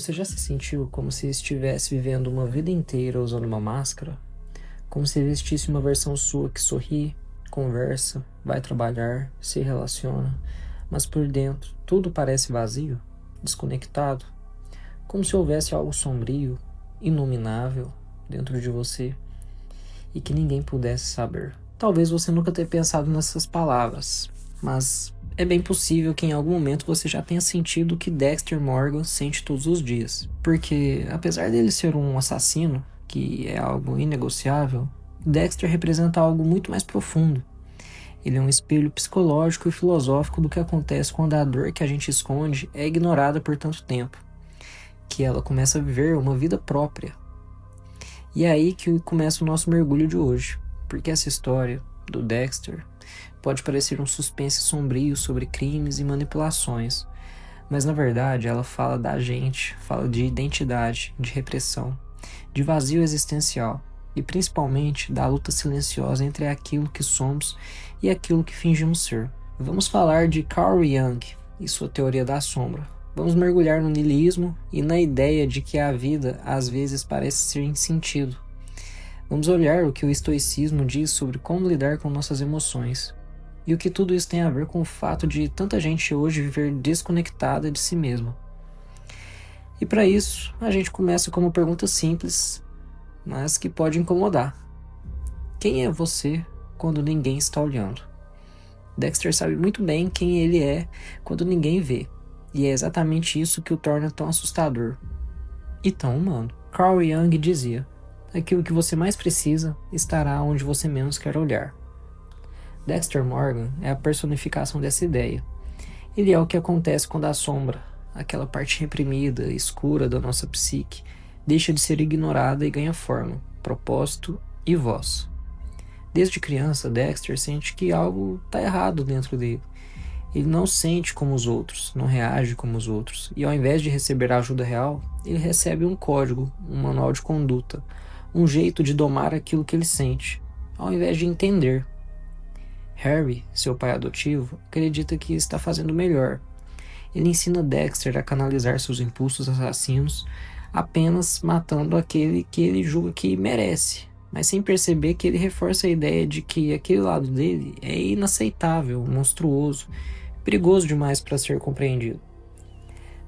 Você já se sentiu como se estivesse vivendo uma vida inteira usando uma máscara? Como se existisse uma versão sua que sorri, conversa, vai trabalhar, se relaciona, mas por dentro tudo parece vazio, desconectado? Como se houvesse algo sombrio, inominável dentro de você e que ninguém pudesse saber. Talvez você nunca tenha pensado nessas palavras, mas é bem possível que em algum momento você já tenha sentido o que Dexter Morgan sente todos os dias. Porque, apesar dele ser um assassino, que é algo inegociável, Dexter representa algo muito mais profundo. Ele é um espelho psicológico e filosófico do que acontece quando a dor que a gente esconde é ignorada por tanto tempo, que ela começa a viver uma vida própria. E é aí que começa o nosso mergulho de hoje, porque essa história do Dexter pode parecer um suspense sombrio sobre crimes e manipulações, mas na verdade ela fala da gente, fala de identidade, de repressão, de vazio existencial e principalmente da luta silenciosa entre aquilo que somos e aquilo que fingimos ser. Vamos falar de Carl Jung e sua teoria da sombra. Vamos mergulhar no niilismo e na ideia de que a vida às vezes parece sem sentido. Vamos olhar o que o estoicismo diz sobre como lidar com nossas emoções e o que tudo isso tem a ver com o fato de tanta gente hoje viver desconectada de si mesma. E para isso, a gente começa com uma pergunta simples, mas que pode incomodar. Quem é você quando ninguém está olhando? Dexter sabe muito bem quem ele é quando ninguém vê, e é exatamente isso que o torna tão assustador e tão humano. Carl Jung dizia: aquilo que você mais precisa estará onde você menos quer olhar. Dexter Morgan é a personificação dessa ideia. Ele é o que acontece quando a sombra, aquela parte reprimida, escura da nossa psique, deixa de ser ignorada e ganha forma, propósito e voz. Desde criança, Dexter sente que algo está errado dentro dele. Ele não sente como os outros, não reage como os outros, e ao invés de receber a ajuda real, ele recebe um código, um manual de conduta, um jeito de domar aquilo que ele sente, ao invés de entender. Harry, seu pai adotivo, acredita que está fazendo melhor. Ele ensina Dexter a canalizar seus impulsos assassinos apenas matando aquele que ele julga que merece, mas sem perceber que ele reforça a ideia de que aquele lado dele é inaceitável, monstruoso, perigoso demais para ser compreendido.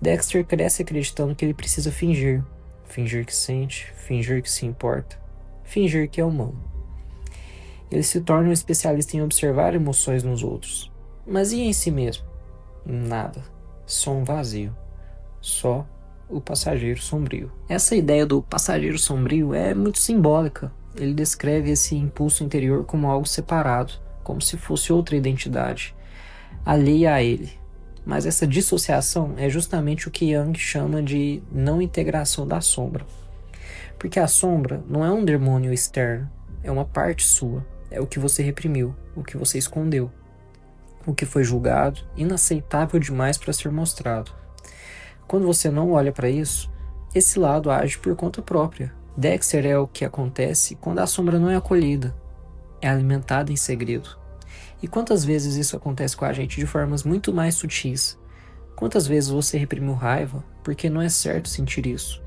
Dexter cresce acreditando que ele precisa fingir que sente, fingir que se importa, fingir que é humano. Ele se torna um especialista em observar emoções nos outros. Mas e em si mesmo? Nada. Só um vazio. Só o passageiro sombrio. Essa ideia do passageiro sombrio é muito simbólica. Ele descreve esse impulso interior como algo separado, como se fosse outra identidade, alheia a ele. Mas essa dissociação é justamente o que Jung chama de não integração da sombra. Porque a sombra não é um demônio externo, é uma parte sua. É o que você reprimiu, o que você escondeu, o que foi julgado, inaceitável demais para ser mostrado. Quando você não olha para isso, esse lado age por conta própria. Dexter é o que acontece quando a sombra não é acolhida, é alimentada em segredo. E quantas vezes isso acontece com a gente de formas muito mais sutis? Quantas vezes você reprimiu raiva porque não é certo sentir isso?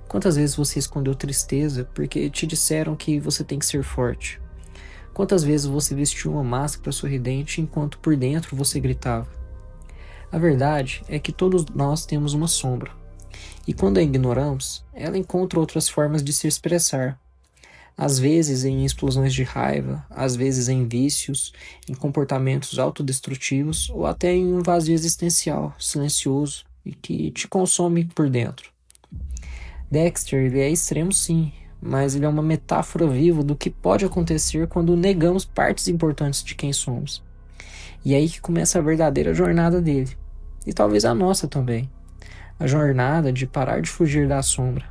Quantas vezes você escondeu tristeza porque te disseram que você tem que ser forte? Quantas vezes você vestiu uma máscara sorridente enquanto por dentro você gritava? A verdade é que todos nós temos uma sombra. E quando a ignoramos, ela encontra outras formas de se expressar. Às vezes em explosões de raiva, às vezes em vícios, em comportamentos autodestrutivos ou até em um vazio existencial, silencioso e que te consome por dentro. Dexter, ele é extremo sim, mas ele é uma metáfora viva do que pode acontecer quando negamos partes importantes de quem somos. E é aí que começa a verdadeira jornada dele, e talvez a nossa também. A jornada de parar de fugir da sombra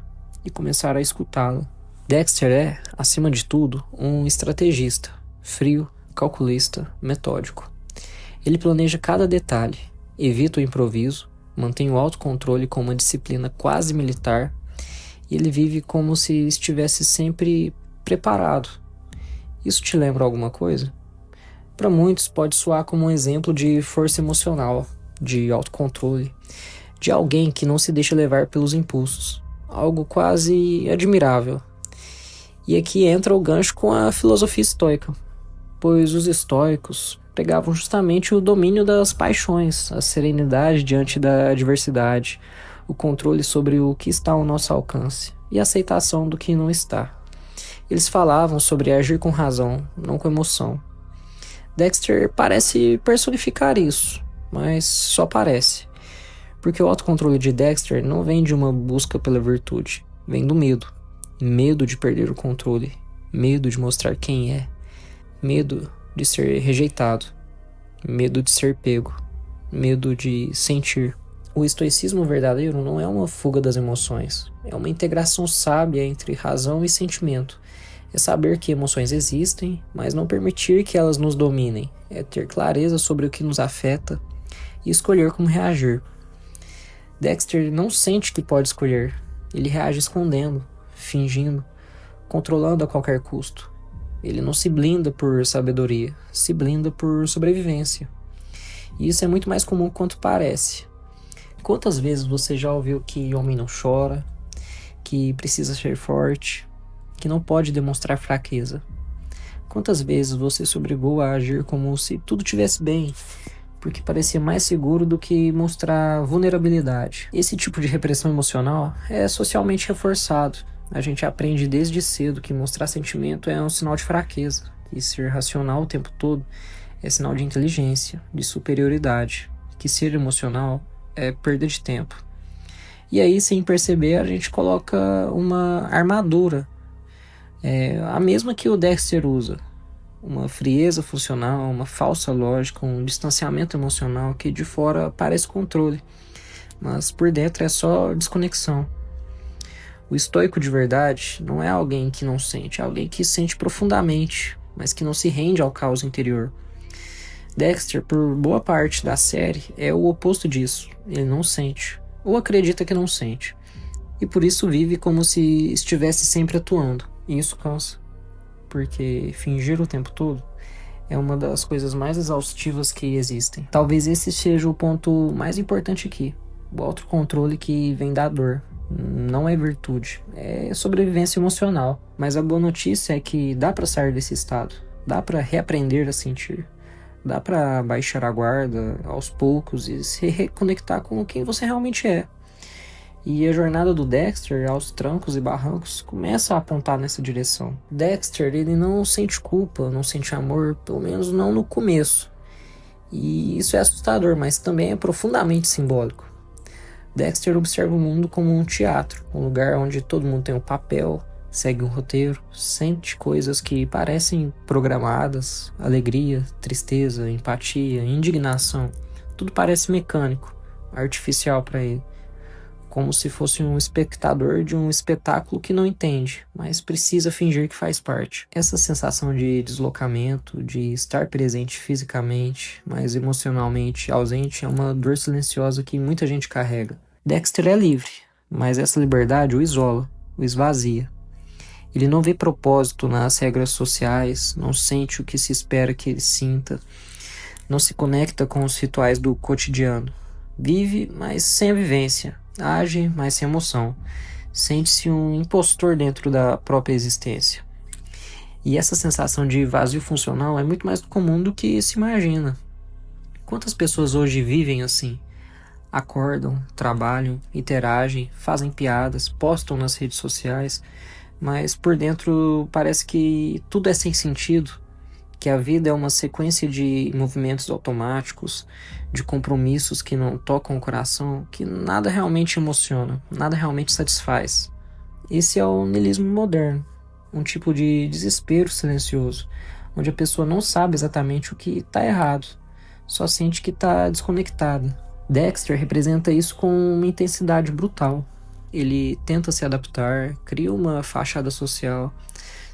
e começar a escutá-la. Dexter é, acima de tudo, um estrategista, frio, calculista, metódico. Ele planeja cada detalhe, evita o improviso, mantém o autocontrole com uma disciplina quase militar, e ele vive como se estivesse sempre preparado. Isso te lembra alguma coisa? Para muitos pode soar como um exemplo de força emocional, de autocontrole, de alguém que não se deixa levar pelos impulsos. Algo quase admirável. E aqui entra o gancho com a filosofia estoica, pois os estoicos pregavam justamente o domínio das paixões, a serenidade diante da adversidade, o controle sobre o que está ao nosso alcance e a aceitação do que não está. Eles falavam sobre agir com razão, não com emoção. Dexter parece personificar isso, mas só parece, porque o autocontrole de Dexter não vem de uma busca pela virtude, vem do medo. Medo de perder o controle, medo de mostrar quem é, medo de ser rejeitado, medo de ser pego, medo de sentir. O estoicismo verdadeiro não é uma fuga das emoções, é uma integração sábia entre razão e sentimento. É saber que emoções existem, mas não permitir que elas nos dominem. É ter clareza sobre o que nos afeta e escolher como reagir. Dexter não sente que pode escolher, ele reage escondendo, fingindo, controlando a qualquer custo. Ele não se blinda por sabedoria, se blinda por sobrevivência. E isso é muito mais comum quanto parece. Quantas vezes você já ouviu que homem não chora, que precisa ser forte, que não pode demonstrar fraqueza? Quantas vezes você se obrigou a agir como se tudo estivesse bem, porque parecia mais seguro do que mostrar vulnerabilidade? Esse tipo de repressão emocional é socialmente reforçado. A gente aprende desde cedo que mostrar sentimento é um sinal de fraqueza, e ser racional o tempo todo é sinal de inteligência, de superioridade, que ser emocional é perda de tempo. E aí, sem perceber, a gente coloca uma armadura, a mesma que o Dexter usa, uma frieza funcional, uma falsa lógica, um distanciamento emocional que de fora parece controle, mas por dentro é só desconexão. O estoico de verdade não é alguém que não sente, é alguém que sente profundamente, mas que não se rende ao caos interior. Dexter, por boa parte da série, é o oposto disso. Ele não sente, ou acredita que não sente, e por isso vive como se estivesse sempre atuando. E isso cansa, porque fingir o tempo todo é uma das coisas mais exaustivas que existem. Talvez esse seja o ponto mais importante aqui, o autocontrole que vem da dor. Não é virtude, é sobrevivência emocional. Mas a boa notícia é que dá pra sair desse estado, dá pra reaprender a sentir, dá pra baixar a guarda aos poucos e se reconectar com quem você realmente é. E a jornada do Dexter, aos trancos e barrancos, começa a apontar nessa direção. Dexter, ele não sente culpa, não sente amor, pelo menos não no começo. E isso é assustador, mas também é profundamente simbólico. Dexter observa o mundo como um teatro, um lugar onde todo mundo tem um papel, segue um roteiro, sente coisas que parecem programadas, alegria, tristeza, empatia, indignação. Tudo parece mecânico, artificial para ele, como se fosse um espectador de um espetáculo que não entende, mas precisa fingir que faz parte. Essa sensação de deslocamento, de estar presente fisicamente, mas emocionalmente ausente, é uma dor silenciosa que muita gente carrega. Dexter é livre, mas essa liberdade o isola, o esvazia. Ele não vê propósito nas regras sociais, não sente o que se espera que ele sinta, não se conecta com os rituais do cotidiano. Vive, mas sem a vivência. Age, mas sem emoção. Sente-se um impostor dentro da própria existência. E essa sensação de vazio funcional é muito mais comum do que se imagina. Quantas pessoas hoje vivem assim? Acordam, trabalham, interagem, fazem piadas, postam nas redes sociais, mas por dentro parece que tudo é sem sentido, que a vida é uma sequência de movimentos automáticos, de compromissos que não tocam o coração, que nada realmente emociona, nada realmente satisfaz. Esse é o niilismo moderno, um tipo de desespero silencioso, onde a pessoa não sabe exatamente o que está errado, só sente que está desconectada. Dexter representa isso com uma intensidade brutal. Ele tenta se adaptar, cria uma fachada social,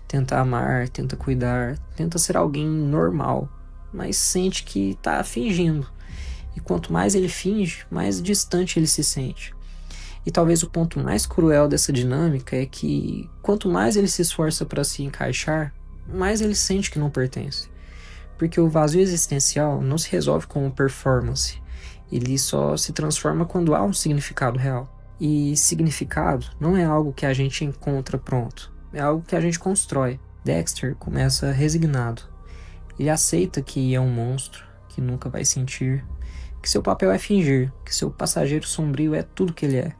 tenta amar, tenta cuidar, tenta ser alguém normal, mas sente que está fingindo. E quanto mais ele finge, mais distante ele se sente. E talvez o ponto mais cruel dessa dinâmica é que quanto mais ele se esforça para se encaixar, mais ele sente que não pertence. Porque o vazio existencial não se resolve com performance. Ele só se transforma quando há um significado real. E significado não é algo que a gente encontra pronto, é algo que a gente constrói. Dexter começa resignado. Ele aceita que é um monstro, que nunca vai sentir, que seu papel é fingir, que seu passageiro sombrio é tudo que ele é.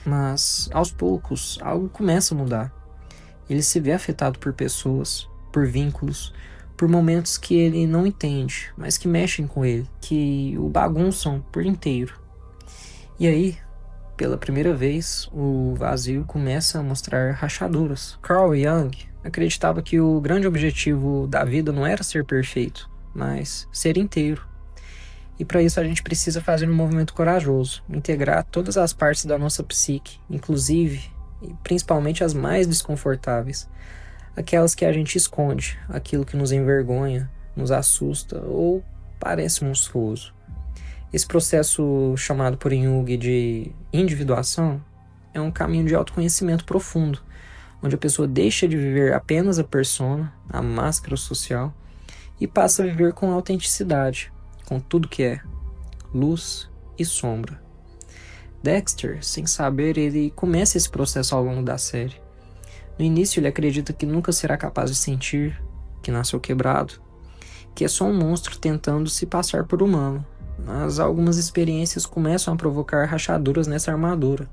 Mas, aos poucos, algo começa a mudar. Ele se vê afetado por pessoas, por vínculos, por momentos que ele não entende, mas que mexem com ele, que o bagunçam por inteiro. E aí, pela primeira vez, o vazio começa a mostrar rachaduras. Carl Jung acreditava que o grande objetivo da vida não era ser perfeito, mas ser inteiro. E para isso a gente precisa fazer um movimento corajoso, integrar todas as partes da nossa psique, inclusive e principalmente as mais desconfortáveis, aquelas que a gente esconde, aquilo que nos envergonha, nos assusta ou parece monstruoso. Esse processo chamado por Jung de individuação é um caminho de autoconhecimento profundo, onde a pessoa deixa de viver apenas a persona, a máscara social, e passa a viver com autenticidade, com tudo que é, luz e sombra. Dexter, sem saber, ele começa esse processo ao longo da série. No início ele acredita que nunca será capaz de sentir, que nasceu quebrado, que é só um monstro tentando se passar por humano, mas algumas experiências começam a provocar rachaduras nessa armadura.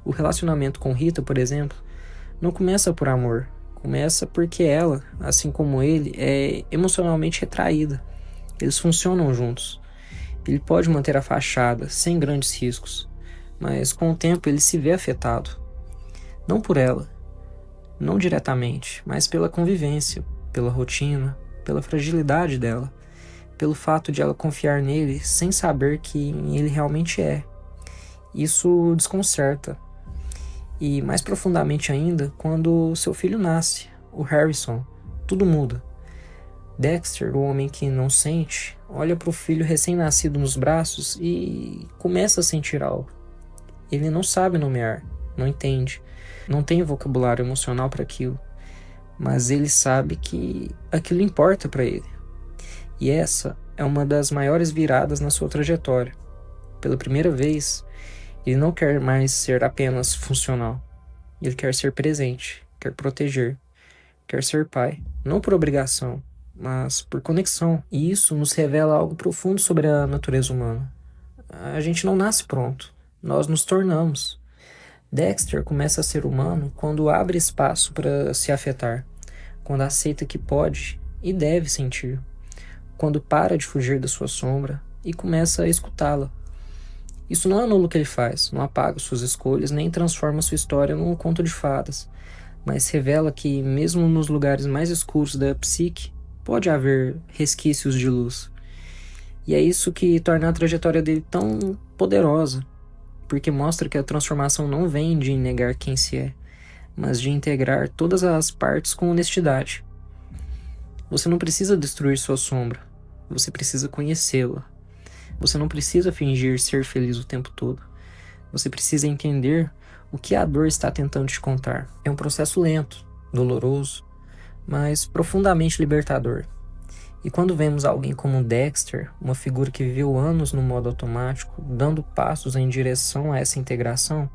O relacionamento com Rita, por exemplo, não começa por amor, começa porque ela, assim como ele, é emocionalmente retraída. Eles funcionam juntos. Ele pode manter a fachada, sem grandes riscos, mas com o tempo ele se vê afetado. Não por ela, não diretamente, mas pela convivência, pela rotina, pela fragilidade dela, pelo fato de ela confiar nele sem saber quem ele realmente é. Isso desconcerta. E mais profundamente ainda, quando seu filho nasce, o Harrison, tudo muda. Dexter, o homem que não sente, olha para o filho recém-nascido nos braços e começa a sentir algo. Ele não sabe nomear, não entende, não tem vocabulário emocional para aquilo, mas ele sabe que aquilo importa para ele. E essa é uma das maiores viradas na sua trajetória. Pela primeira vez, ele não quer mais ser apenas funcional. Ele quer ser presente, quer proteger, quer ser pai, não por obrigação, mas por conexão. E isso nos revela algo profundo sobre a natureza humana. A gente não nasce pronto, nós nos tornamos. Dexter começa a ser humano quando abre espaço para se afetar, quando aceita que pode e deve sentir, quando para de fugir da sua sombra e começa a escutá-la. Isso não anula o que ele faz, não apaga suas escolhas, nem transforma sua história num conto de fadas, mas revela que, mesmo nos lugares mais escuros da psique, pode haver resquícios de luz. E é isso que torna a trajetória dele tão poderosa, porque mostra que a transformação não vem de negar quem se é, mas de integrar todas as partes com honestidade. Você não precisa destruir sua sombra, você precisa conhecê-la. Você não precisa fingir ser feliz o tempo todo. Você precisa entender o que a dor está tentando te contar. É um processo lento, doloroso, mas profundamente libertador. E quando vemos alguém como Dexter, uma figura que viveu anos no modo automático, dando passos em direção a essa integração,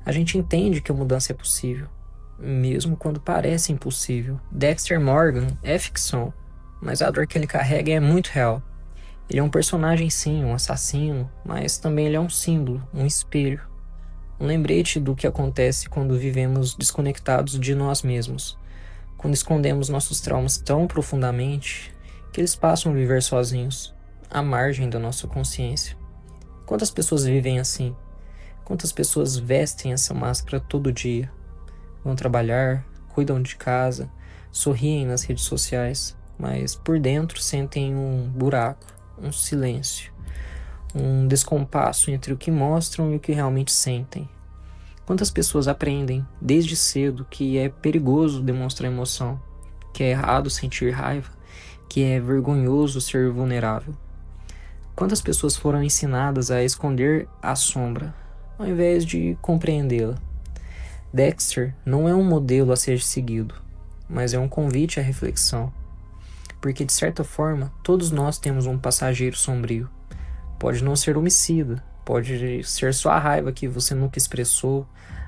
a gente entende que a mudança é possível, mesmo quando parece impossível. Dexter Morgan é ficção, mas a dor que ele carrega é muito real. Ele é um personagem sim, um assassino, mas também ele é um símbolo, um espelho. Um lembrete do que acontece quando vivemos desconectados de nós mesmos, quando escondemos nossos traumas tão profundamente que eles passam a viver sozinhos, à margem da nossa consciência. Quantas pessoas vivem assim? Quantas pessoas vestem essa máscara todo dia? Vão trabalhar, cuidam de casa, sorriem nas redes sociais, mas por dentro sentem um buraco, um silêncio, um descompasso entre o que mostram e o que realmente sentem. Quantas pessoas aprendem desde cedo que é perigoso demonstrar emoção, que é errado sentir raiva, que é vergonhoso ser vulnerável? Quantas pessoas foram ensinadas a esconder a sombra, ao invés de compreendê-la? Dexter não é um modelo a ser seguido, mas é um convite à reflexão. Porque, de certa forma, todos nós temos um passageiro sombrio, Pode não ser homicida, pode ser só a raiva que você nunca expressou,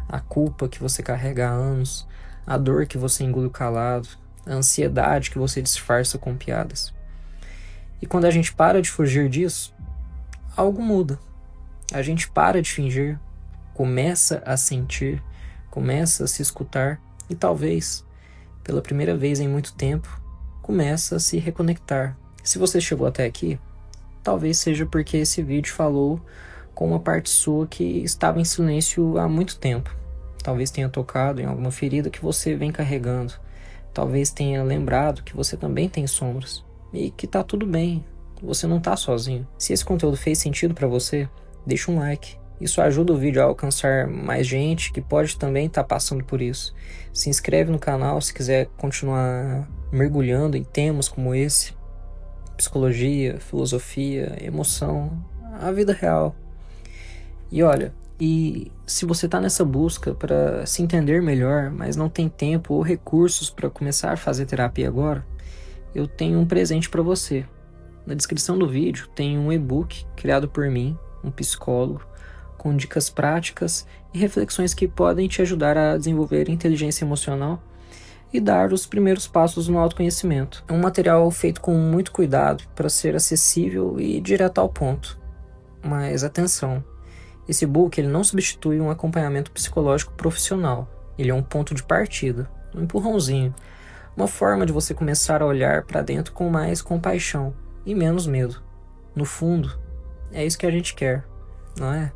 a culpa que você carrega há anos, a dor que você engoliu calado, a ansiedade que você disfarça com piadas. E quando a gente para de fugir disso, algo muda. A gente para de fingir, começa a sentir, começa a se escutar e talvez, pela primeira vez em muito tempo, começa a se reconectar. Se você chegou até aqui, talvez seja porque esse vídeo falou com uma parte sua que estava em silêncio há muito tempo. Talvez tenha tocado em alguma ferida que você vem carregando. Talvez tenha lembrado que você também tem sombras. E que tá tudo bem, você não tá sozinho. Se esse conteúdo fez sentido pra você, deixa um like. Isso ajuda o vídeo a alcançar mais gente que pode também estar passando por isso. Se inscreve no canal se quiser continuar mergulhando em temas como esse. Psicologia, filosofia, emoção, a vida real. E olha, se você está nessa busca para se entender melhor, mas não tem tempo ou recursos para começar a fazer terapia agora, eu tenho um presente para você. Na descrição do vídeo tem um e-book criado por mim, um psicólogo, com dicas práticas e reflexões que podem te ajudar a desenvolver inteligência emocional e dar os primeiros passos no autoconhecimento. É um material feito com muito cuidado para ser acessível e direto ao ponto. Mas atenção, esse e-book ele não substitui um acompanhamento psicológico profissional. Ele é um ponto de partida, um empurrãozinho, uma forma de você começar a olhar para dentro com mais compaixão e menos medo. No fundo, é isso que a gente quer, não é?